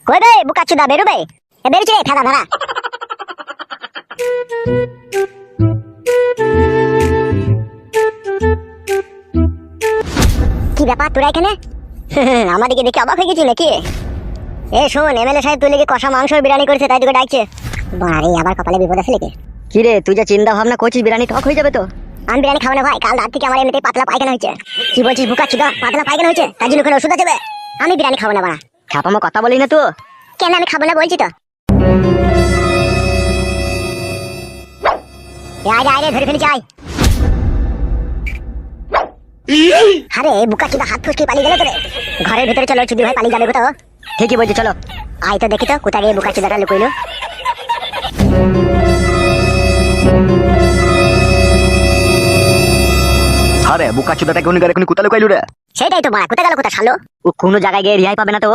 কই বে বুকাচুদা বেরোবে? বেরোচ্ছে রে ফেলা ধরা। কি ব্যাপার তোরা এখানে? আমাদেরকে দেখে অবাক হয়ে গেছিস নাকি? এ শোন, এমএলএ সাহেব তুই লেগে কষা মাংসর বিরিয়ানি করেছে, তাই তোকে ডাকছে। বাড়ি আবার কপালে বিপদ আছে নাকি? কি রে, তুই যা চিন্তা ভাবনা করছিস বিরিয়ানি টক হয়ে যাবে তো। আমি বিরিয়ানি খাবো না ভাই, কাল রাত থেকে আমার এমনিতেই পাতলা পায়খানা হয়েছে। কি বলছিস বুকাচুদা, পাতলা পায়খানা হয়েছে তার জন্য কোনো ওষুধ আছে বে? আমি বিরিয়ানি খাবো না বাড়া। ছাপামো কথা বলি না তো। কেন আমি খাবো না বলছি তো। আয় আয় রে, ধরে ফেলি যাই। আরে বুকাচুদা হাত ফুসকে পালিয়ে গেল তো রে। ঘরের ভিতরে চলো, চুদি ভাই পালিয়ে যাবে কোথাও। ঠিকই বলছি, চলো। আয় তো দেখি তো কোথায় গিয়ে বুকাচুদাটা লুকইলো। আরে বুকা চুদাটাকে উনি কোথায় লুকাইলো রে? সেটাই তো বাড়া, কোথায় গেল কোথায় শালো? ও কোনো জায়গায় গিয়ে রিহাই পাবে না তো।